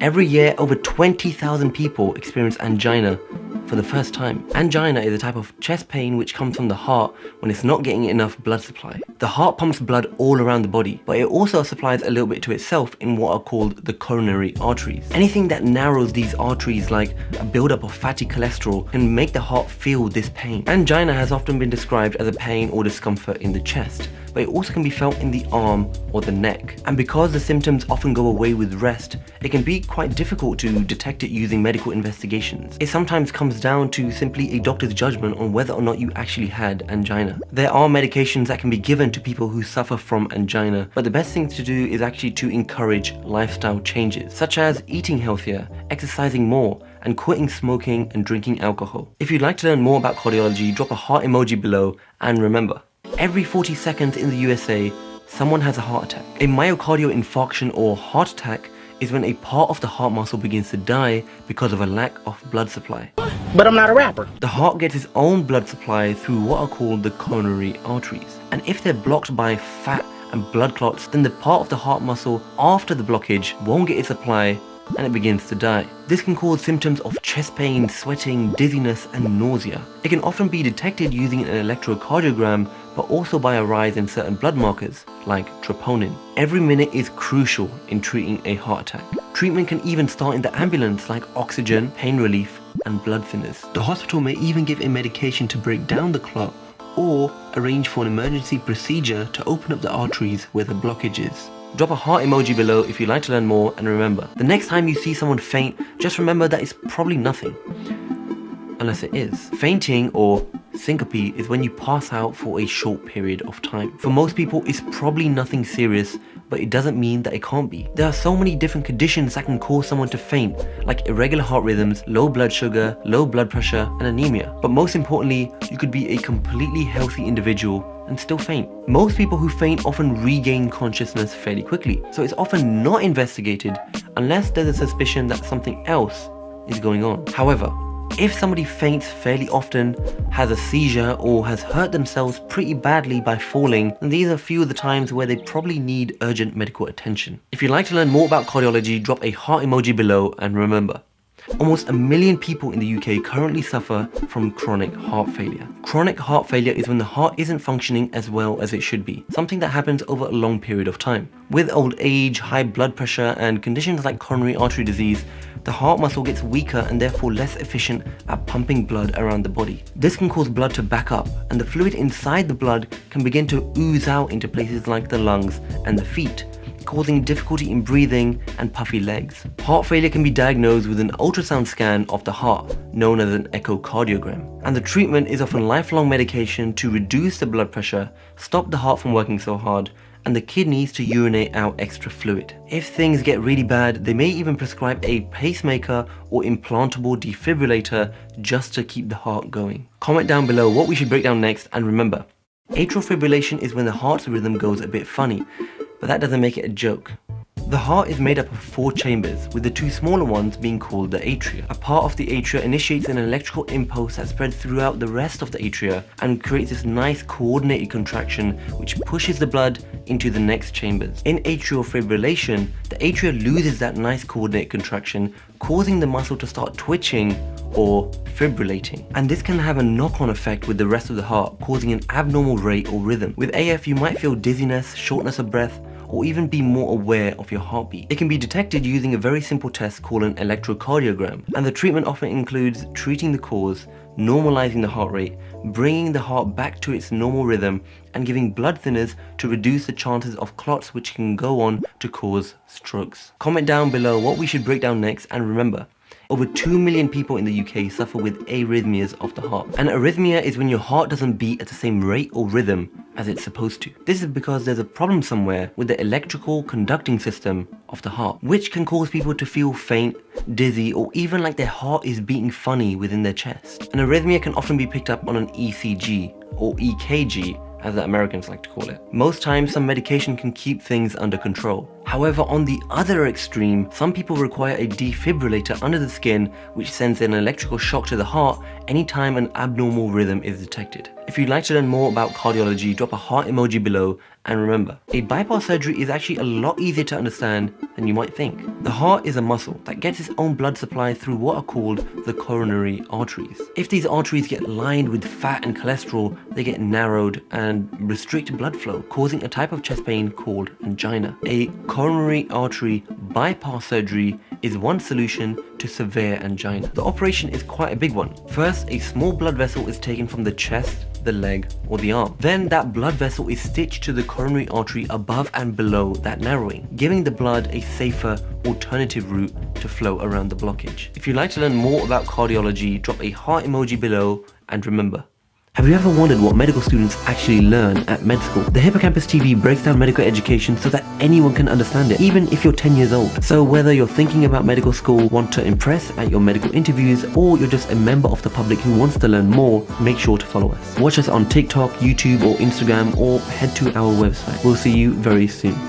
Every year, over 20,000 people experience angina for the first time. Angina is a type of chest pain which comes from the heart when it's not getting enough blood supply. The heart pumps blood all around the body, but it also supplies a little bit to itself in what are called the coronary arteries. Anything that narrows these arteries, like a buildup of fatty cholesterol, can make the heart feel this pain. Angina has often been described as a pain or discomfort in the chest, but it also can be felt in the arm or the neck. And because the symptoms often go away with rest, it can be quite difficult to detect it using medical investigations. It sometimes comes down to simply a doctor's judgment on whether or not you actually had angina. There are medications that can be given to people who suffer from angina, but the best thing to do is actually to encourage lifestyle changes, such as eating healthier, exercising more, and quitting smoking and drinking alcohol. If you'd like to learn more about cardiology, drop a heart emoji below, and remember, every 40 seconds in the USA, someone has a heart attack. A myocardial infarction or heart attack is when a part of the heart muscle begins to die because of a lack of blood supply. But I'm not a rapper. The heart gets its own blood supply through what are called the coronary arteries. And if they're blocked by fat and blood clots, then the part of the heart muscle after the blockage won't get its supply and it begins to die. This can cause symptoms of chest pain, sweating, dizziness, and nausea. It can often be detected using an electrocardiogram, but also by a rise in certain blood markers, like troponin. Every minute is crucial in treating a heart attack. Treatment can even start in the ambulance, like oxygen, pain relief, and blood thinners. The hospital may even give a medication to break down the clot, or arrange for an emergency procedure to open up the arteries where the blockage is. Drop a heart emoji below if you'd like to learn more, and remember, the next time you see someone faint, just remember that it's probably nothing. Unless it is. Fainting, or syncope, is when you pass out for a short period of time. For most people, it's probably nothing serious, but it doesn't mean that it can't be. There are so many different conditions that can cause someone to faint, like irregular heart rhythms, low blood sugar, low blood pressure, and anemia. But most importantly, you could be a completely healthy individual and still faint. Most people who faint often regain consciousness fairly quickly, so it's often not investigated unless there's a suspicion that something else is going on. However, if somebody faints fairly often, has a seizure, or has hurt themselves pretty badly by falling, then these are a few of the times where they probably need urgent medical attention. If you'd like to learn more about cardiology, drop a heart emoji below, and remember, almost 1 million people in the UK currently suffer from chronic heart failure. Chronic heart failure is when the heart isn't functioning as well as it should be, something that happens over a long period of time. With old age, high blood pressure, and conditions like coronary artery disease, the heart muscle gets weaker and therefore less efficient at pumping blood around the body. This can cause blood to back up, and the fluid inside the blood can begin to ooze out into places like the lungs and the feet, causing difficulty in breathing and puffy legs. Heart failure can be diagnosed with an ultrasound scan of the heart, known as an echocardiogram. And the treatment is often lifelong medication to reduce the blood pressure, stop the heart from working so hard, and the kidneys to urinate out extra fluid. If things get really bad, they may even prescribe a pacemaker or implantable defibrillator just to keep the heart going. Comment down below what we should break down next, and remember, atrial fibrillation is when the heart's rhythm goes a bit funny, but that doesn't make it a joke. The heart is made up of 4 chambers, with the 2 smaller ones being called the atria. A part of the atria initiates an electrical impulse that spreads throughout the rest of the atria and creates this nice coordinated contraction which pushes the blood into the next chambers. In atrial fibrillation, the atria loses that nice coordinated contraction, causing the muscle to start twitching or fibrillating. And this can have a knock-on effect with the rest of the heart, causing an abnormal rate or rhythm. With AF, you might feel dizziness, shortness of breath, or even be more aware of your heartbeat. It can be detected using a very simple test called an electrocardiogram, and the treatment often includes treating the cause, normalizing the heart rate, bringing the heart back to its normal rhythm, and giving blood thinners to reduce the chances of clots which can go on to cause strokes. Comment down below what we should break down next, and remember, over 2 million people in the UK suffer with arrhythmias of the heart. An arrhythmia is when your heart doesn't beat at the same rate or rhythm as it's supposed to. This is because there's a problem somewhere with the electrical conducting system of the heart, which can cause people to feel faint, dizzy, or even like their heart is beating funny within their chest. An arrhythmia can often be picked up on an ECG or EKG, as the Americans like to call it. Most times, some medication can keep things under control. However, on the other extreme, some people require a defibrillator under the skin, which sends an electrical shock to the heart anytime an abnormal rhythm is detected. If you'd like to learn more about cardiology, drop a heart emoji below, and remember, a bypass surgery is actually a lot easier to understand than you might think. The heart is a muscle that gets its own blood supply through what are called the coronary arteries. If these arteries get lined with fat and cholesterol, they get narrowed and restrict blood flow, causing a type of chest pain called angina. A coronary artery bypass surgery is one solution to severe angina. The operation is quite a big one. First, a small blood vessel is taken from the chest, the leg, or the arm. Then that blood vessel is stitched to the coronary artery above and below that narrowing, giving the blood a safer alternative route to flow around the blockage. If you'd like to learn more about cardiology, drop a heart emoji below, and remember, have you ever wondered what medical students actually learn at med school? The Hippocampus TV breaks down medical education so that anyone can understand it, even if you're 10 years old. So whether you're thinking about medical school, want to impress at your medical interviews, or you're just a member of the public who wants to learn more, make sure to follow us. Watch us on TikTok, YouTube, or Instagram, or head to our website. We'll see you very soon.